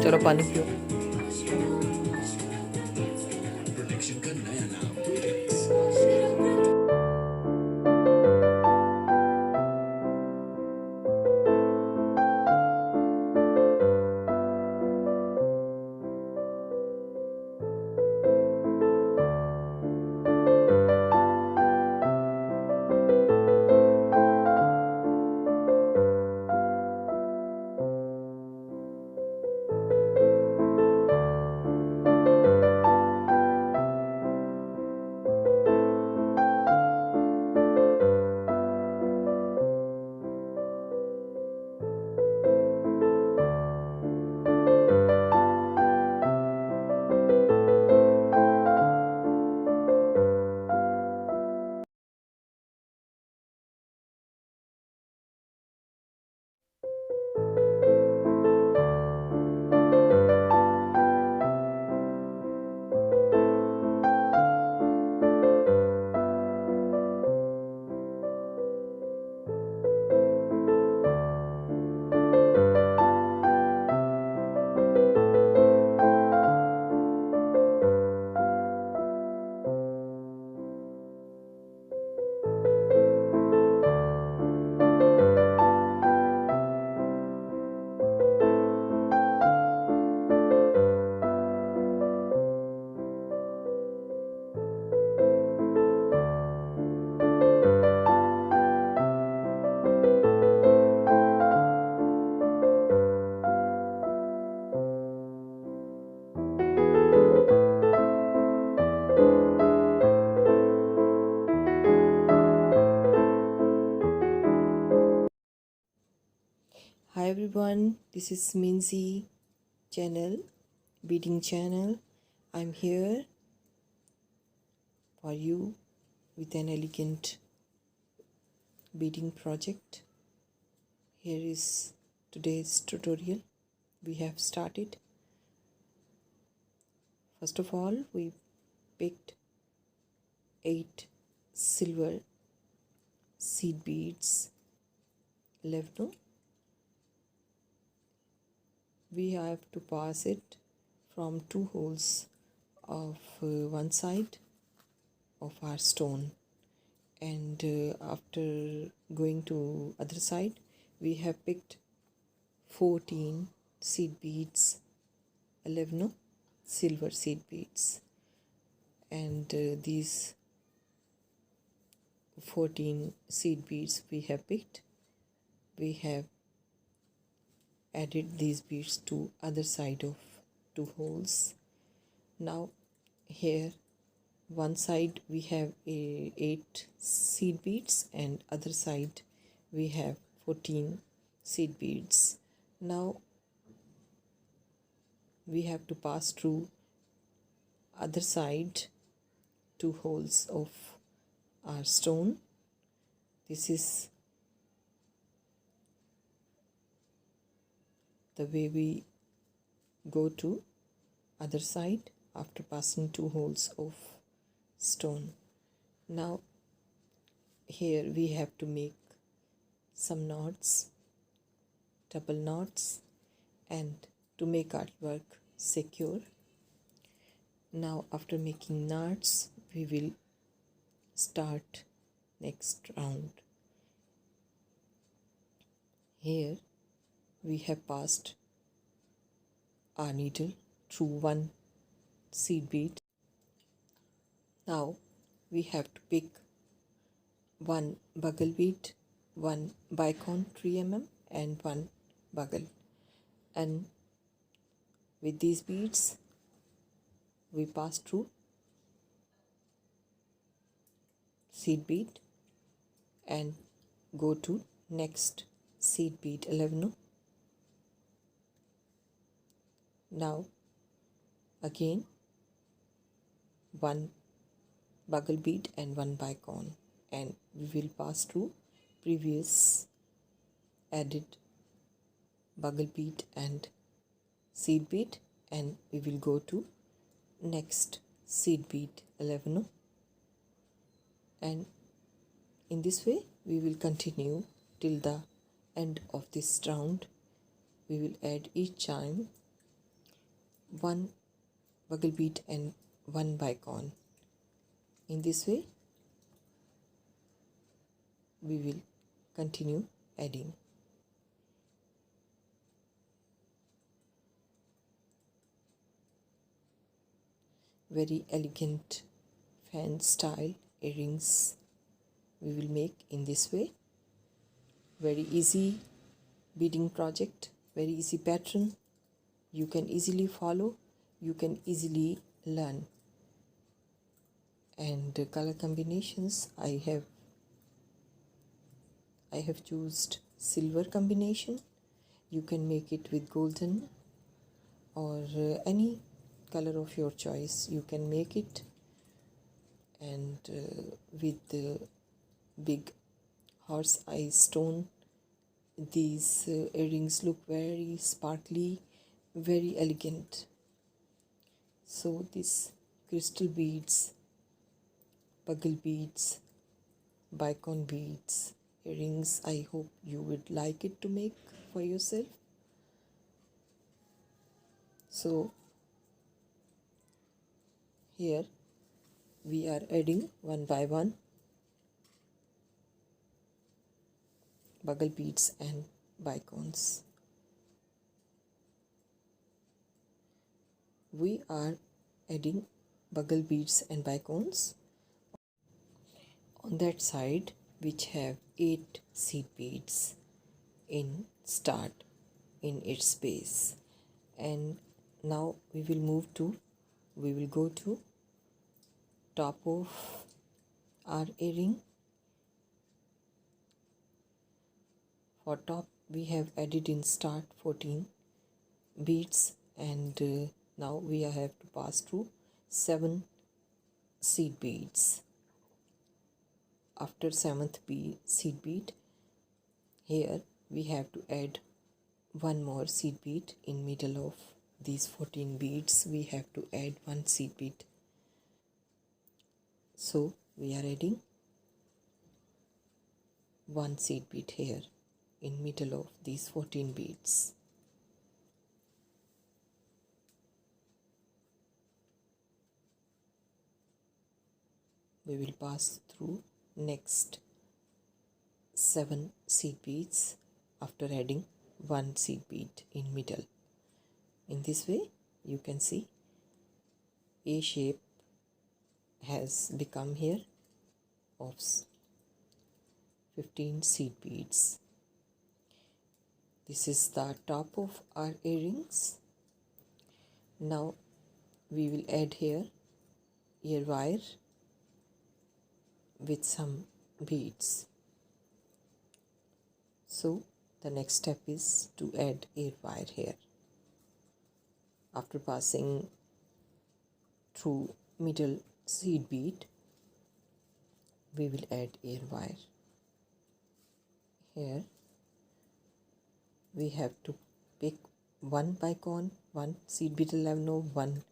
चलो पानी पियो। Hi everyone, this is saminzee channel, beading channel. I'm here for you with an elegant beading project. Here is today's tutorial. We have started. First of all, we picked 8 silver seed beads, 11. We have to pass it from 2 holes of one side of our stone, and after going to other side we have picked 14 seed beads, 11 silver seed beads, and these 14 seed beads we have picked. We have added these beads to other side of 2 holes. Now here one side we have 8 seed beads and other side we have 14 seed beads. Now we have to pass through other side 2 holes of our stone. This is the way we go to other side after passing 2 holes of stone. Now here we have to make some knots, double knots, and to make our work secure. Now after making knots we will start next round. Here we have passed our needle through 1 seed bead. Now we have to pick 1 bugle bead, 1 bicone 3 mm and 1 bugle, and with these beads we pass through seed bead and go to next seed bead, 11. Now again 1 bugle bead and 1 bicone, and we will pass through previous added bugle bead and seed bead, and we will go to next seed bead, 11. And in this way we will continue till the end of this round. We will add each time one bugle bead and one bicon. In this way we will continue adding. Very elegant fan style earrings we will make in this way. Very easy beading project, very easy pattern. You can easily follow, you can easily learn. And color combinations, I have chosen silver combination. You can make it with golden or any color of your choice. You can make it, and with the big horse eye stone, these earrings look very sparkly, very elegant. So these crystal beads, bugle beads, bicon beads earrings, I hope you would like it to make for yourself. So here we are adding one by one bugle beads and bicons. We are adding bugle beads and bicons on that side which have 8 seed beads in start in its base. And now we will go to top of our earring. For top we have added in start 14 beads, and now we have to pass through 7 seed beads. After 7th seed bead, here we have to add one more seed bead in middle of these 14 beads. We have to add one seed bead. So we are adding one seed bead here in middle of these 14 beads. We will pass through next 7 seed beads after adding one seed bead in middle. In this way you can see a shape has become here of 15 seed beads. This is the top of our earrings. Now we will add here ear wire with some beads. So the next step is to add ear wire here. After passing through middle seed bead, we will add ear wire. Here we have to pick one bicon, one seed bead 11, one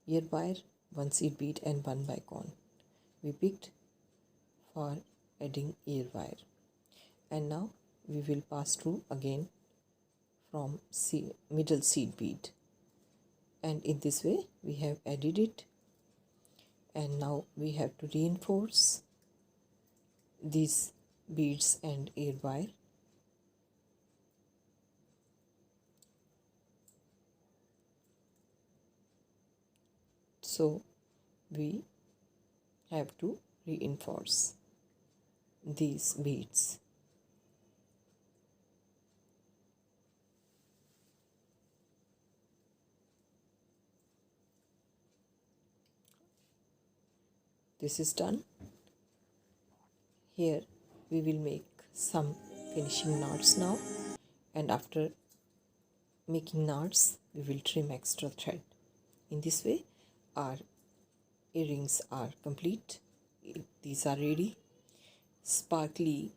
ear wire, one seed bead and one bicon. We picked for adding ear wire, and now we will pass through again from middle seed bead, and in this way we have added it. And now we have to reinforce these beads and ear wire. So we have to reinforce these beads. This is done. Here we will make some finishing knots now, and after making knots we will trim extra thread. In this way our earrings are complete. These are ready. Sparkly,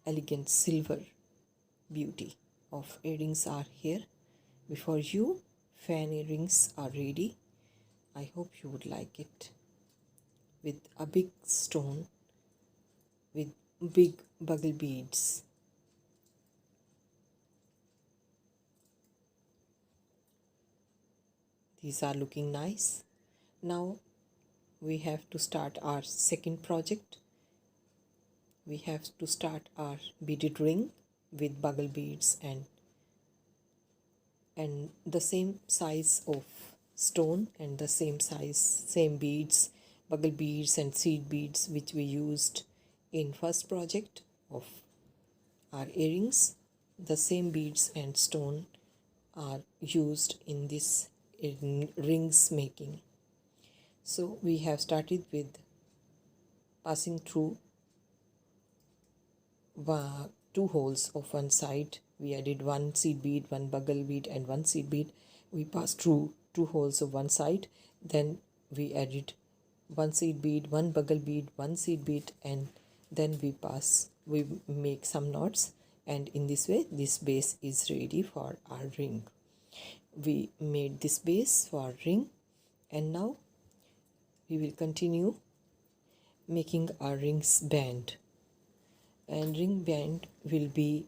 elegant silver beauty of earrings are here before you. Fan earrings are ready. I hope you would like it, with a big stone with big bugle beads. these are looking nice. Now we have to start our second project. We have to start our beaded ring with bugle beads and the same size of stone and the same size, same beads, bugle beads and seed beads which we used in first project of our earrings. The same beads and stone are used in this rings making. So we have started with passing through two holes of one side. We added one seed bead, one bugle bead and one seed bead. We passed through two holes of one side. Then we added one seed bead, one bugle bead, one seed bead, and then we make some knots, and in this way this base is ready for our ring. We made this base for our ring, and now we will continue making our rings band. And ring band will be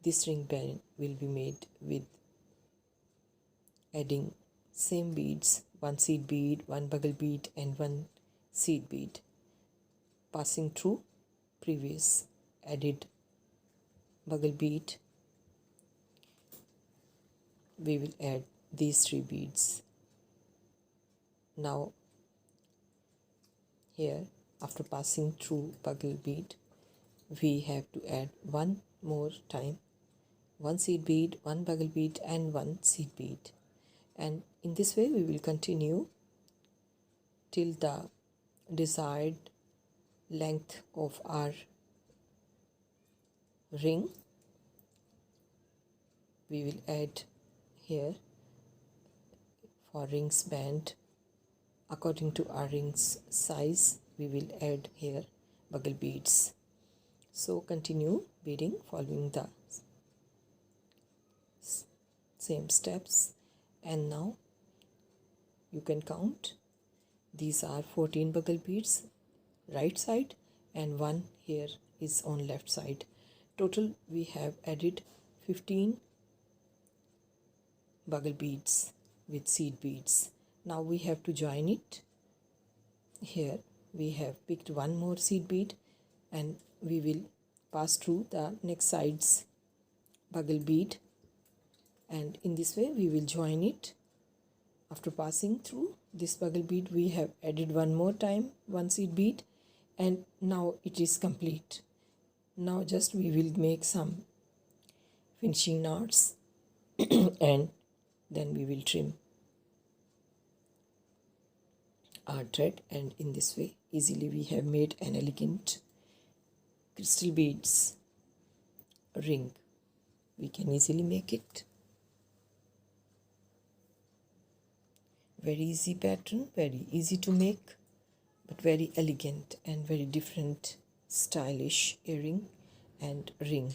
this ring band will be made with adding same beads, one seed bead, one bugle bead and one seed bead, passing through previous added bugle bead. We will add these three beads. Now here, after passing through bugle bead, we have to add one more time one seed bead, one bugle bead and one seed bead, and in this way we will continue till the desired length of our ring. We will add here for rings band according to our rings size. We will add here bugle beads. So continue beading following the same steps, and now you can count. These are 14 bugle beads right side and one here is on left side. Total we have added 15 bugle beads with seed beads. Now we have to join it. Here we have picked one more seed bead and we will pass through the next side's bugle bead, and in this way we will join it. After passing through this bugle bead, we have added one more time one seed bead, and now it is complete. Now just we will make some finishing knots and then we will trim our thread, and in this way easily we have made an elegant crystal beads ring. We can easily make it. Very easy pattern, very easy to make, but very elegant and very different stylish earring and ring.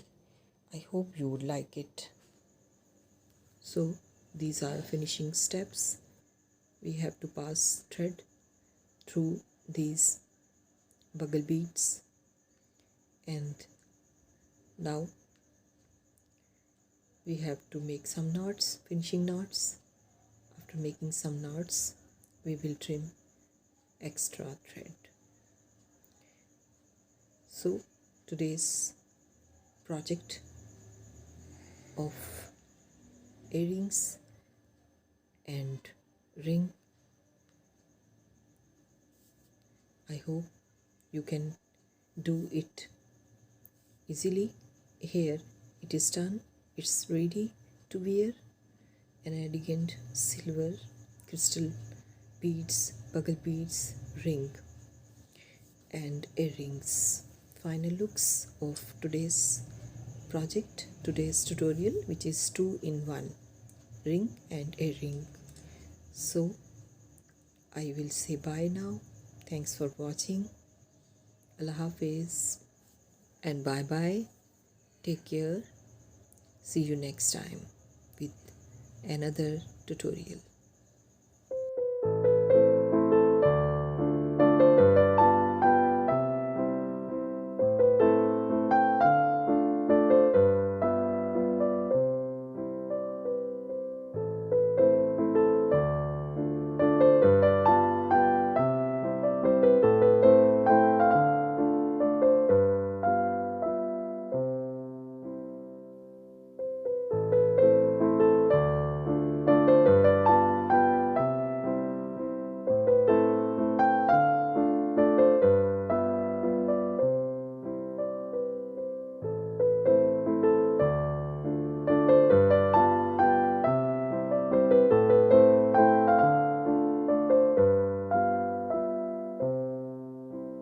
I hope you would like it. So these are finishing steps. We have to pass thread through these bugle beads, and now we have to make some knots, finishing knots. After making some knots, we will trim extra thread. So today's project of earrings and ring, I hope you can do it easily. Here it is done. It's ready to wear. An elegant silver crystal beads, bugle beads ring and earrings. Final looks of today's project, today's tutorial, which is 2-in-1 ring and earring. So I will say bye now. Thanks for watching. Allah Hafiz and bye bye. Take care. See you next time with another tutorial.